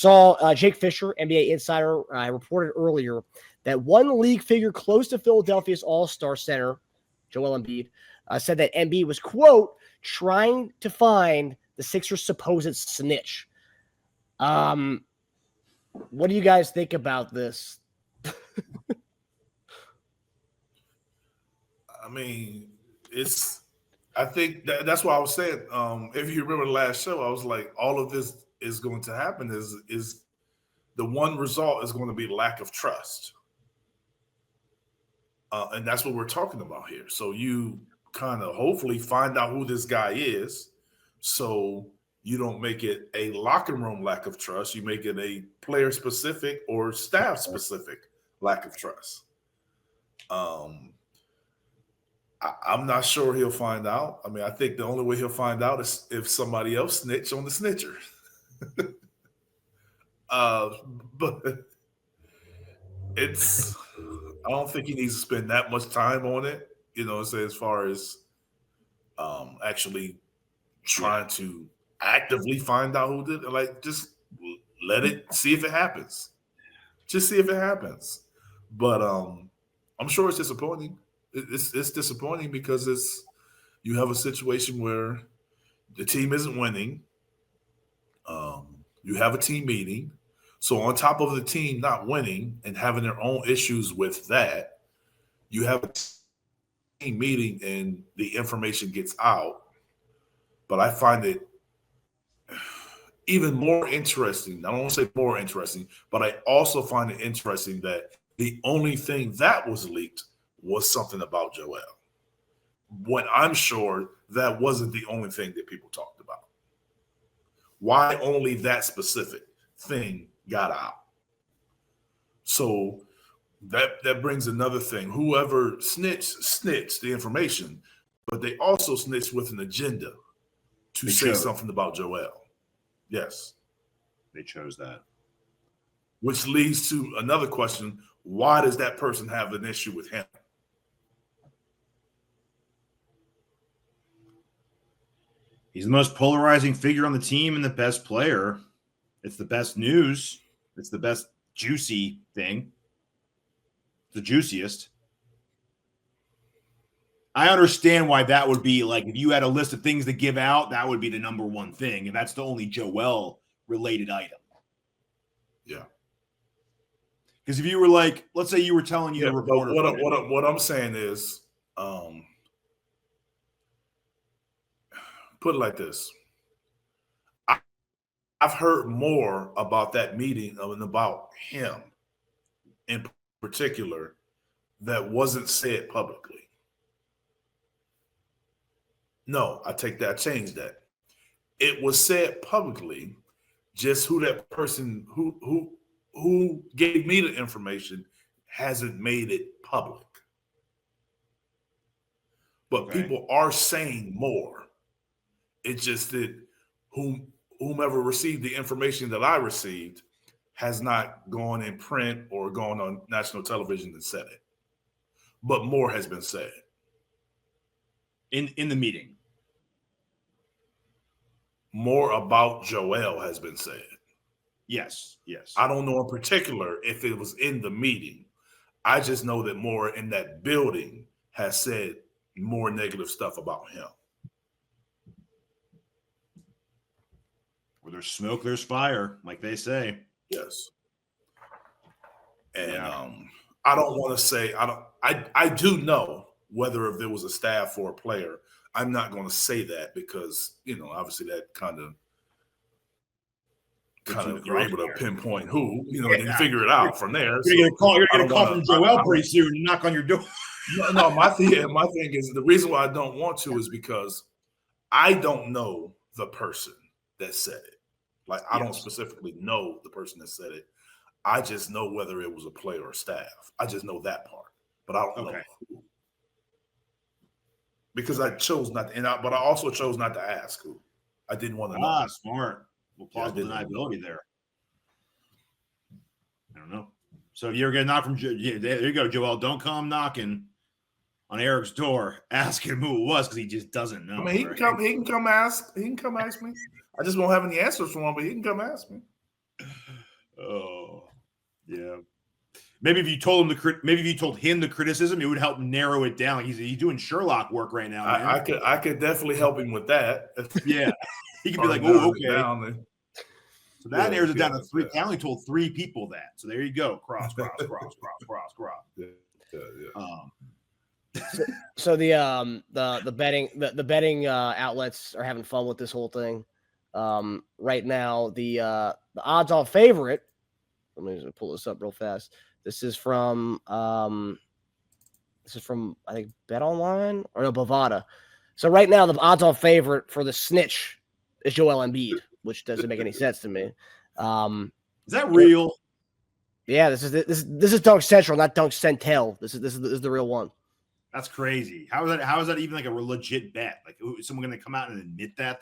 saw Jake Fischer, NBA insider, reported earlier that one league figure close to Philadelphia's all-star center, Joel Embiid, said that Embiid was, quote, trying to find the Sixers' supposed snitch. What do you guys think about this? I mean, I think that's why I was saying, if you remember the last show, I was like, all of this is going to happen is the one result is going to be lack of trust. And that's what we're talking about here. So you kind of hopefully find out who this guy is. So you don't make it a locker room lack of trust. You make it a player specific or staff specific lack of trust. I'm not sure he'll find out. I mean, I think the only way he'll find out is if somebody else snitch on the snitcher. But I don't think he needs to spend that much time on it, as far as actually trying to actively find out who did it. Like, just let it, see if it happens. Just see if it happens. But I'm sure it's disappointing. It's disappointing because you have a situation where the team isn't winning. You have a team meeting. So on top of the team not winning and having their own issues with that, you have a team meeting and the information gets out. But I find it even more interesting. I don't want to say more interesting, but I also find it interesting that the only thing that was leaked was something about Joel. When I'm sure that wasn't the only thing that people talked about. Why only that specific thing got out? So that brings another thing. Whoever snitched the information, but they also snitched with an agenda to say something about Joel. Yes. They chose that. Which leads to another question. Why does that person have an issue with him? He's the most polarizing figure on the team and the best player. It's the best news. It's the best juicy thing. The juiciest. I understand why that would be like, if you had a list of things to give out, that would be the number one thing. And that's the only Joel related item. Yeah. Because if you were like, let's say you were telling you the reporter. What I'm saying is, put it like this. I've heard more about that meeting and about him in particular that wasn't said publicly. No, I take that, I changed that. It was said publicly, just who that person who gave me the information hasn't made it public. But people are saying more. It's just that whomever received the information that I received has not gone in print or gone on national television and said it. But more has been said. In the meeting. More about Joel has been said. Yes. I don't know in particular if it was in the meeting. I just know that more in that building has said more negative stuff about him. Where there's smoke, there's fire, like they say. Yes. And I don't want to say, I do know whether if there was a staff or a player. I'm not going to say that because, obviously that kind of you're able to pinpoint who, you can figure it out from there. You're going to get a call from Joel pretty soon and knock on your door. No, my thing is the reason why I don't want to is because I don't know the person that said it. Like, I don't specifically know the person that said it. I just know whether it was a player or staff. I just know that part, but I don't know who. Because I chose not to, but I also chose not to ask who. I didn't want to know. Smart. Well, plausible deniability there. I don't know. So if you're getting knocked from, there you go, Joel. Don't come knocking on Eric's door asking him who it was because he just doesn't know. I mean, he can come ask. He can come ask me. I just won't have any answers for him, but he can come ask me. Oh, yeah. Maybe if you told him the criticism, it would help narrow it down. Like he's doing Sherlock work right now, man. I could definitely help him with that. Yeah, he could be like, "Oh, okay." So that narrows it down to 3. I only told 3 people that. So there you go. Cross. So the betting outlets are having fun with this whole thing. Right now, the odds-on favorite. Let me just pull this up real fast. This is from I think Bet Online or no Bovada. So right now, the odds-on favorite for the Snitch is Joel Embiid, which doesn't make any sense to me. Is that real? Yeah, this is Dunk Central, not Dunk Centel. This is the real one. That's crazy. How is that even like a legit bet? Like, is someone going to come out and admit that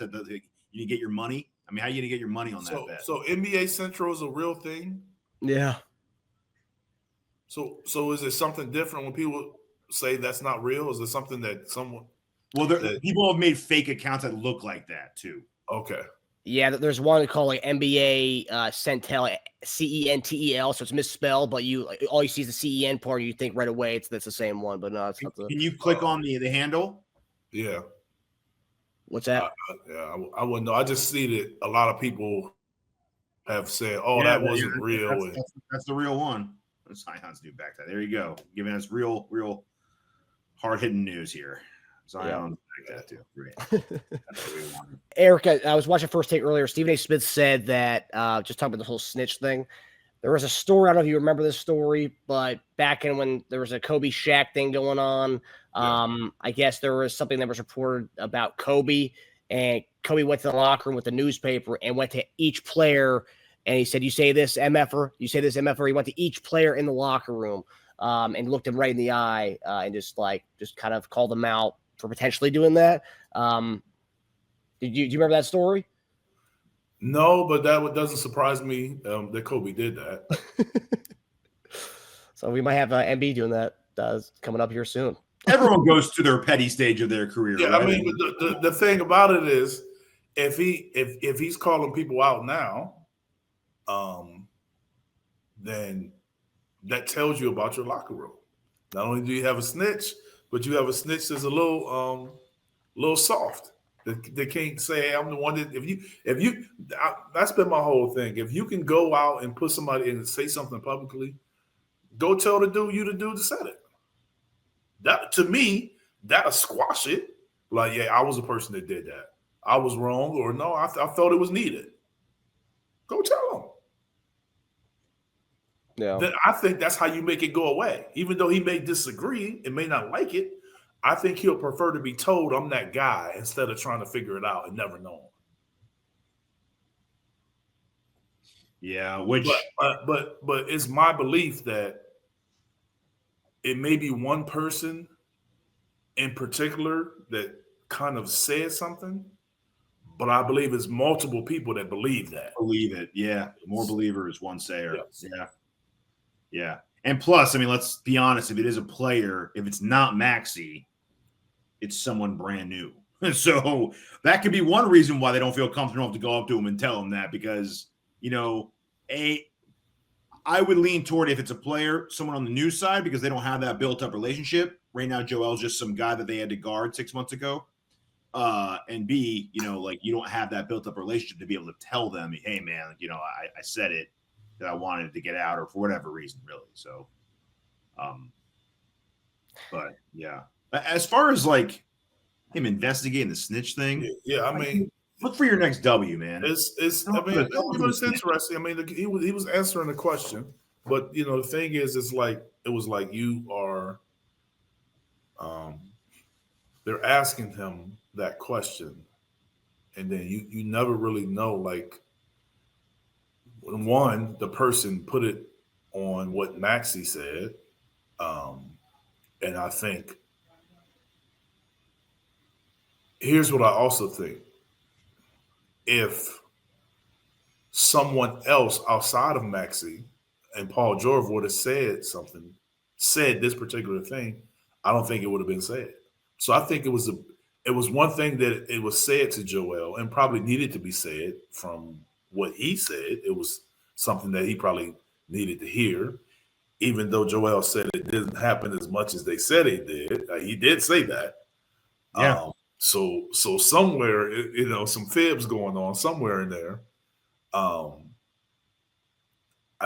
you get your money? I mean, how are you going to get your money on that bet? So NBA Central is a real thing? Yeah. So is it something different when people say that's not real? Is it something that someone? Well, people have made fake accounts that look like that too. Okay. Yeah, there's one called like NBA Centel, CENTEL, so it's misspelled, but all you see is the CEN part, and you think right away that's the same one, but no, it's not. Can you click on the handle? Yeah. What's that? I wouldn't know. I just see that a lot of people have said, that wasn't real. That's the real one. Zion's new back that. There you go. Giving us real hard-hitting news here. Zion back that too. Great. That's what we wanted. Eric, I was watching First Take earlier. Stephen A. Smith said that, just talking about the whole snitch thing, there was a story, I don't know if you remember this story, but back in when there was a Kobe Shaq thing going on, I guess there was something that was reported about Kobe, and Kobe went to the locker room with the newspaper and went to each player, and he said, you say this, MFer, you say this, MFer. He went to each player in the locker room and looked him right in the eye and just kind of called them out for potentially doing that. Do you remember that story? No, but that doesn't surprise me that Kobe did that. So we might have Embiid doing that coming up here soon. Everyone goes to their petty stage of their career. Yeah, right? I mean, the thing about it is, if he's calling people out now, then that tells you about your locker room. Not only do you have a snitch, but you have a snitch that's a little soft. They can't say, hey, I'm the one that that's been my whole thing. If you can go out and put somebody in and say something publicly, go tell the dude that said it. That, to me, that'll squash it. Like, yeah, I was the person that did that. I was wrong, or no, I felt it was needed. Go tell them. Yeah. Then I think that's how you make it go away. Even though he may disagree and may not like it, I think he'll prefer to be told I'm that guy instead of trying to figure it out and never know. Yeah, but it's my belief that it may be one person in particular that kind of said something, but I believe it's multiple people that believe that. Believe it, yeah. More believers, one sayer. Yes. Yeah. And plus, I mean, let's be honest, if it is a player, if it's not Maxey, it's someone brand new. So that could be one reason why they don't feel comfortable enough to go up to him and tell him that, because, I would lean toward, if it's a player, someone on the news side, because they don't have that built-up relationship. Right now, Joel's just some guy that they had to guard 6 months ago. And B, you don't have that built-up relationship to be able to tell them, hey, man, I said it, that I wanted to get out, or for whatever reason, really. So, but yeah, as far as him investigating the snitch thing, yeah, I mean, look for your next W, man. It's interesting. I mean, he was answering the question, but the thing is, it was like you are, they're asking him that question, and then you never really know, one, the person put it on what Maxey said, and I think here's what I also think. If someone else outside of Maxey and Paul George would have said this particular thing, I don't think it would have been said. So I think it was one thing that it was said to Joel and probably needed to be said from what he said. It was something that he probably needed to hear. Even though Joel said it didn't happen as much as they said it did, he did say that. Yeah. So somewhere, some fibs going on somewhere in there. I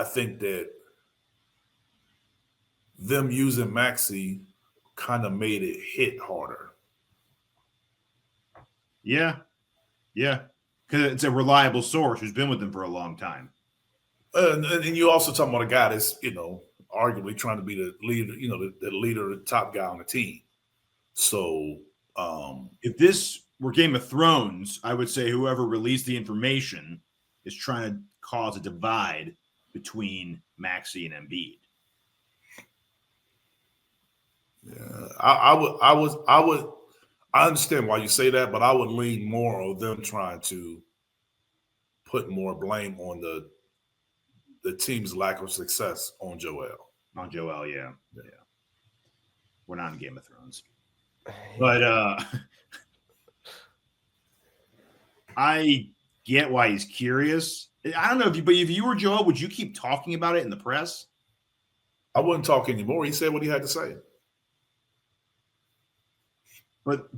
think that them using Maxey kind of made it hit harder. Yeah. Because it's a reliable source who's been with them for a long time. And you also talking about a guy that's, arguably trying to be the leader, the leader, the top guy on the team. So if this were Game of Thrones, I would say whoever released the information is trying to cause a divide between Maxey and Embiid. Yeah, I understand why you say that, but I would lean more on them trying to put more blame on the team's lack of success on Joel. On Joel, yeah. We're not in Game of Thrones. But I get why he's curious. I don't know if you were Joel, would you keep talking about it in the press? I wouldn't talk anymore. He said what he had to say. But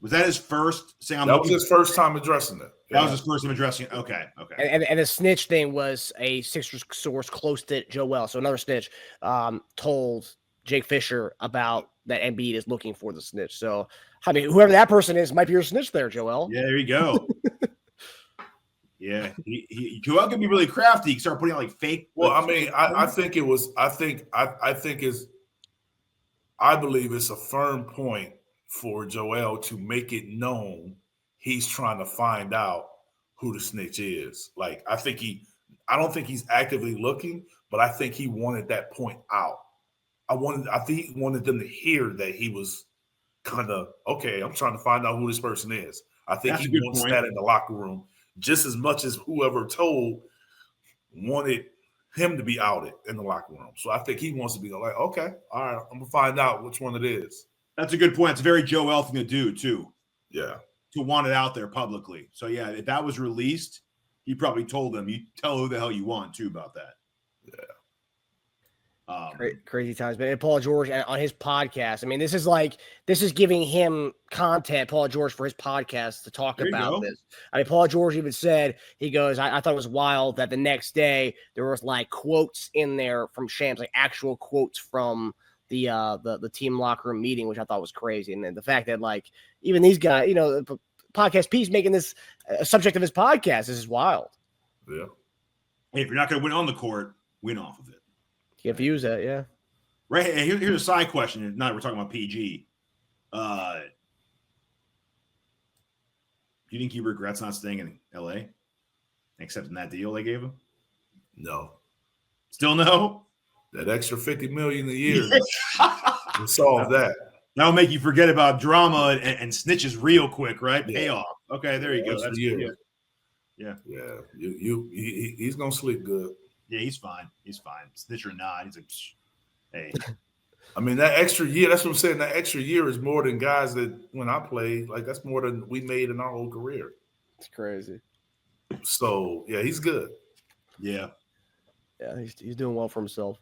was that his first saying? That was his first time addressing it. That was his first time addressing it. Okay. And the snitch thing was a Sixers source close to Joel. So another snitch told Jake Fischer about that Embiid is looking for the snitch. So, I mean, whoever that person is might be your snitch there, Joel. Yeah, there you go. Yeah, Joel can be really crafty. He can start putting out like fake. Well, I mean, I believe it's a firm point for Joel to make it known he's trying to find out who the snitch is. Like, I don't think he's actively looking, but I think he wanted that point out. I think he wanted them to hear that he was kind of, okay, I'm trying to find out who this person is. I think he wants that in the locker room just as much as whoever told wanted him to be outed in the locker room. So I think he wants to be like, okay, all right, I'm going to find out which one it is. That's a good point. It's a very Joel thing to do, too. Yeah. To want it out there publicly. So, yeah, if that was released, he probably told them, you tell who the hell you want, too, about that. Yeah. Crazy times, man. And Paul George on his podcast. I mean, this is giving him content, Paul George, for his podcast to talk about this. I mean, Paul George even said, he goes, I thought it was wild that the next day there was like quotes in there from Shams, like actual quotes from the team locker room meeting, which I thought was crazy. And then the fact that like even these guys, podcast piece making this a subject of his podcast, this is wild. Yeah. Hey, if you're not going to win on the court, win off of it. You have to use that, yeah. Right. Hey, here's a side question. Now we're talking about PG. Do you think he regrets not staying in LA? Accepting that deal they gave him? No. Still no? That extra $50 million a year will solve that. That'll make you forget about drama and snitches real quick, right? Yeah. Payoff. Okay, there you go. That's good. Yeah. He's gonna sleep good. Yeah, he's fine. Snitch or not, he's like, hey. I mean, that extra year, that's what I'm saying. That extra year is more than guys that when I played, like that's more than we made in our whole career. It's crazy. So, yeah, he's good. Yeah. Yeah, he's doing well for himself.